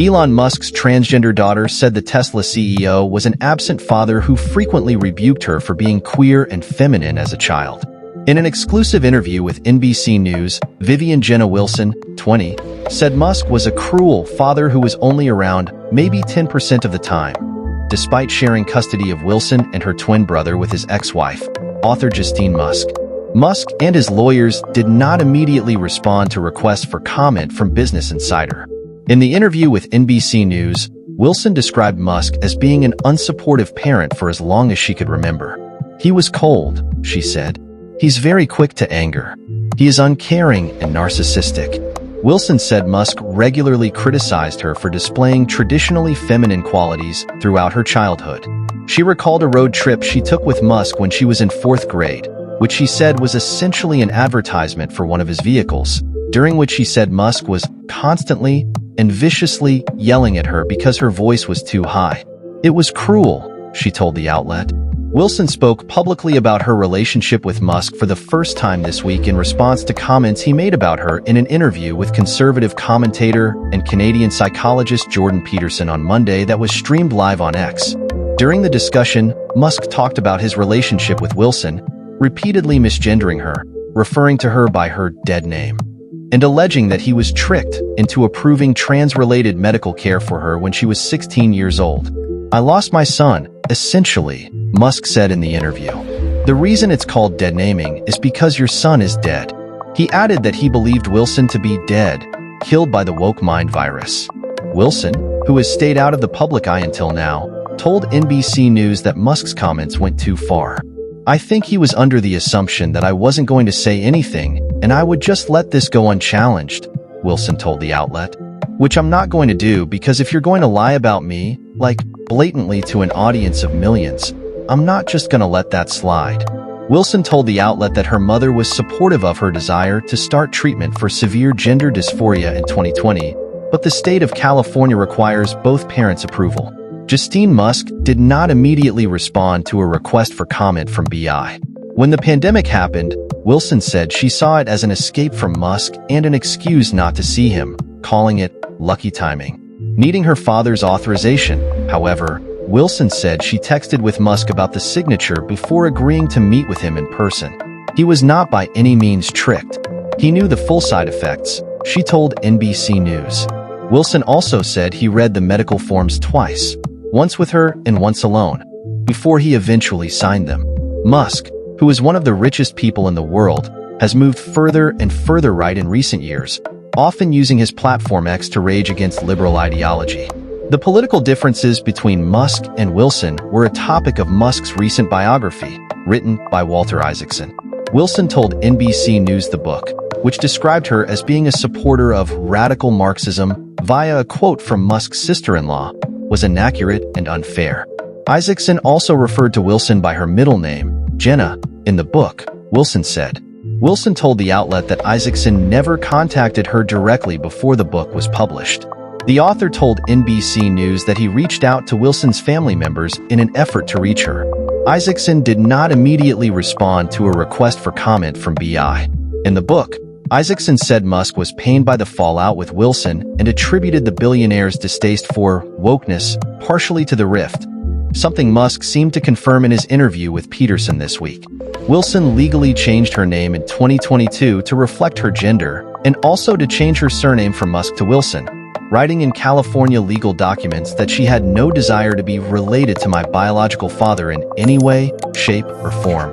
Elon Musk's transgender daughter said the Tesla CEO was an absent father who frequently rebuked her for being queer and feminine as a child. In an exclusive interview with NBC News, Vivian Jenna Wilson, 20, said Musk was a cruel father who was only around maybe 10% of the time, despite sharing custody of Wilson and her twin brother with his ex-wife, author Justine Musk. Musk and his lawyers did not immediately respond to requests for comment from Business Insider. In the interview with NBC News, Wilson described Musk as being an unsupportive parent for as long as she could remember. "He was cold," she said. "He's very quick to anger. He is uncaring and narcissistic." Wilson said Musk regularly criticized her for displaying traditionally feminine qualities throughout her childhood. She recalled a road trip she took with Musk when she was in 4th grade, which she said was essentially an advertisement for one of his vehicles, during which she said Musk was constantly and viciously yelling at her because her voice was too high. "It was cruel," she told the outlet. Wilson spoke publicly about her relationship with Musk for the first time this week in response to comments he made about her in an interview with conservative commentator and Canadian psychologist Jordan Peterson on Monday that was streamed live on X. During the discussion, Musk talked about his relationship with Wilson, repeatedly misgendering her, referring to her by her dead name, and alleging that he was tricked into approving trans-related medical care for her when she was 16 years old. "I lost my son, essentially," Musk said in the interview. "The reason it's called dead naming is because your son is dead." He added that he believed Wilson to be dead, killed by the woke mind virus. Wilson, who has stayed out of the public eye until now, told NBC News that Musk's comments went too far. "I think he was under the assumption that I wasn't going to say anything, and I would just let this go unchallenged," Wilson told the outlet. "Which I'm not going to do, because if you're going to lie about me, like, blatantly to an audience of millions, I'm not just going to let that slide." Wilson told the outlet that her mother was supportive of her desire to start treatment for severe gender dysphoria in 2020, but the state of California requires both parents' approval. Justine Musk did not immediately respond to a request for comment from BI. When the pandemic happened, Wilson said she saw it as an escape from Musk and an excuse not to see him, calling it lucky timing. Needing her father's authorization, however, Wilson said she texted with Musk about the signature before agreeing to meet with him in person. He was not by any means tricked. He knew the full side effects, she told NBC News. Wilson also said he read the medical forms twice, once with her and once alone, before he eventually signed them. Musk, who is one of the richest people in the world, has moved further and further right in recent years, often using his platform X to rage against liberal ideology. The political differences between Musk and Wilson were a topic of Musk's recent biography, written by Walter Isaacson. Wilson told NBC News the book, which described her as being a supporter of radical Marxism via a quote from Musk's sister-in-law, was inaccurate and unfair. Isaacson also referred to Wilson by her middle name, Jenna, in the book, Wilson said. Wilson told the outlet that Isaacson never contacted her directly before the book was published. The author told NBC News that he reached out to Wilson's family members in an effort to reach her. Isaacson did not immediately respond to a request for comment from BI. In the book, Isaacson said Musk was pained by the fallout with Wilson and attributed the billionaire's distaste for wokeness partially to the rift, something Musk seemed to confirm in his interview with Peterson this week. Wilson legally changed her name in 2022 to reflect her gender and also to change her surname from Musk to Wilson, writing in California legal documents that she had no desire to be related to my biological father in any way, shape, or form.